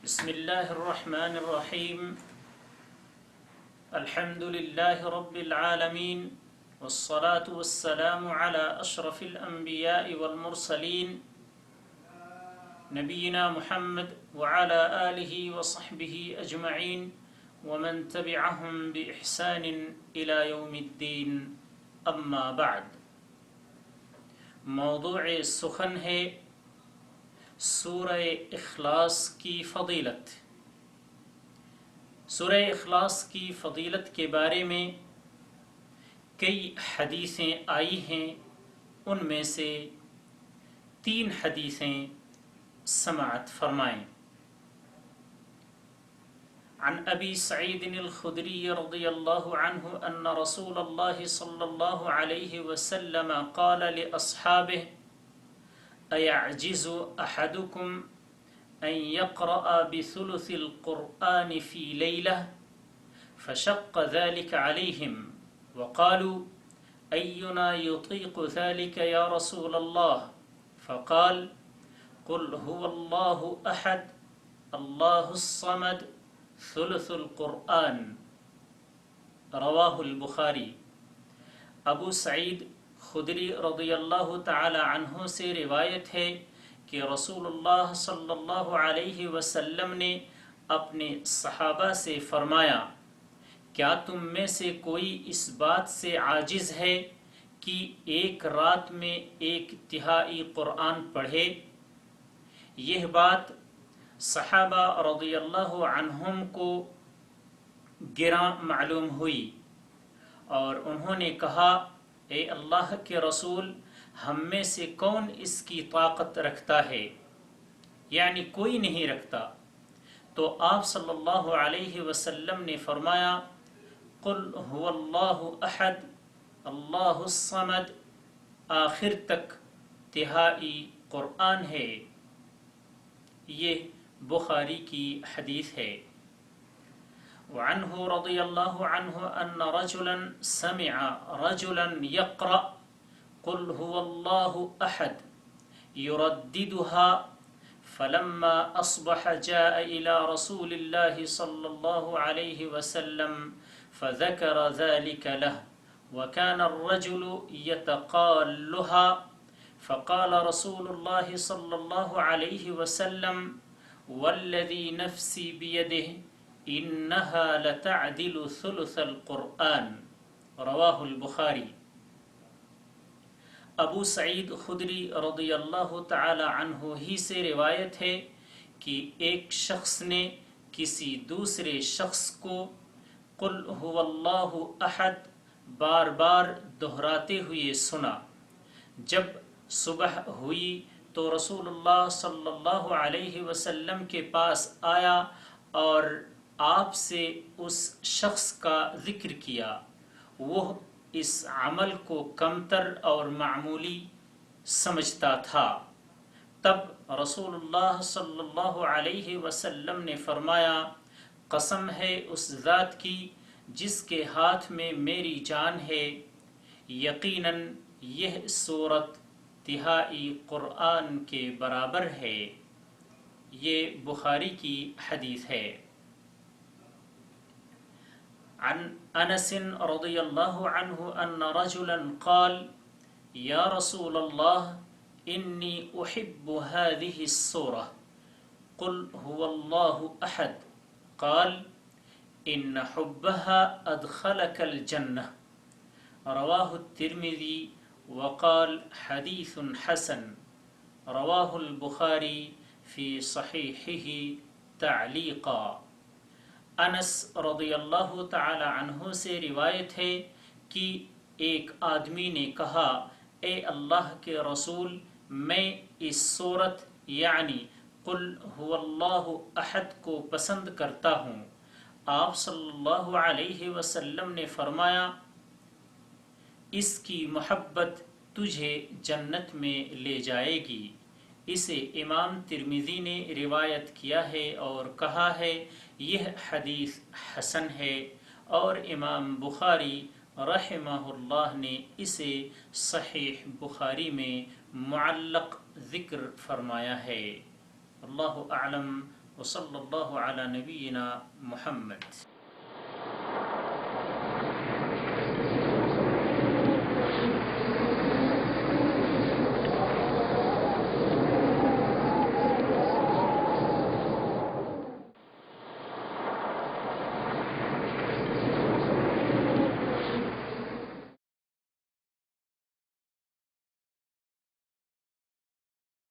بسم الله الرحمن الرحيم. الحمد لله رب العالمين، والصلاة والسلام على أشرف الأنبياء والمرسلين نبينا محمد وعلى آله وصحبه أجمعين ومن تبعهم بإحسان إلى يوم الدين. أما بعد، موضوع سخن ہے سورہ اخلاص کی فضیلت۔ سورہ اخلاص کی فضیلت کے بارے میں کئی حدیثیں آئی ہیں، ان میں سے 3 حدیثیں سماعت فرمائیں۔ عن ابی سعید الخدری رضی اللہ عنہ ان رسول اللہ صلی اللہ علیہ وسلم قال لاصحابہ أيعجز أحدكم أن يقرأ بثلث القرآن في ليلة؟ فشق ذلك عليهم وقالوا أينا يطيق ذلك يا رسول الله؟ فقال قل هو الله أحد الله الصمد ثلث القرآن۔ رواہ البخاری۔ ابو سعید خدری رضی اللہ تعالی عنہ سے روایت ہے کہ رسول اللہ صلی اللہ علیہ وسلم نے اپنے صحابہ سے فرمایا، کیا تم میں سے کوئی اس بات سے عاجز ہے کہ ایک رات میں 1/3 قرآن پڑھے؟ یہ بات صحابہ رضی اللہ عنہم کو گراں معلوم ہوئی اور انہوں نے کہا، اے اللہ کے رسول، ہم میں سے کون اس کی طاقت رکھتا ہے؟ یعنی کوئی نہیں رکھتا۔ تو آپ صلی اللہ علیہ وسلم نے فرمایا، قل هو اللہ احد اللہ الصمد، آخر تک 1/3 قرآن ہے۔ یہ بخاری کی حدیث ہے۔ وعنه رضي الله عنه أن رجلا سمع رجلا يقرأ قل هو الله أحد يرددها، فلما أصبح جاء إلى رسول الله صلى الله عليه وسلم فذكر ذلك له، وكان الرجل يتقالها، فقال رسول الله صلى الله عليه وسلم والذي نفسي بيده انها لتعدل ثلث القرآن۔ رواہ البخاری۔ ابو سعید خدری رضی اللہ تعالی عنہ ہی سے روایت ہے کہ ایک شخص نے کسی دوسرے شخص کو قل هو اللہ احد بار بار دہراتے ہوئے سنا۔ جب صبح ہوئی تو رسول اللہ صلی اللہ علیہ وسلم کے پاس آیا اور آپ سے اس شخص کا ذکر کیا۔ وہ اس عمل کو کمتر اور معمولی سمجھتا تھا۔ تب رسول اللہ صلی اللہ علیہ وسلم نے فرمایا، قسم ہے اس ذات کی جس کے ہاتھ میں میری جان ہے، یقیناً یہ سورت 1/3 قرآن کے برابر ہے۔ یہ بخاری کی حدیث ہے۔ عن انس رضی اللہ عنہ ان رجلا قال یا رسول اللہ انی احب هذه السورة قل هو الله احد، قال ان حبها ادخلك الجنة۔ رواہ الترمذی وقال حدیث حسن۔ رواہ البخاری فی صحیحہ تعلیقا۔ انس رضی اللہ تعالی عنہ سے روایت ہے کہ ایک آدمی نے کہا، اے اللہ کے رسول، میں اس سورت یعنی قل هو اللہ احد کو پسند کرتا ہوں۔ آپ صلی اللہ علیہ وسلم نے فرمایا، اس کی محبت تجھے جنت میں لے جائے گی۔ اسے امام ترمذی نے روایت کیا ہے اور کہا ہے یہ حدیث حسن ہے، اور امام بخاری رحمہ اللہ نے اسے صحیح بخاری میں معلق ذکر فرمایا ہے۔ اللہ اعلم۔ وصلى الله على نبينا محمد.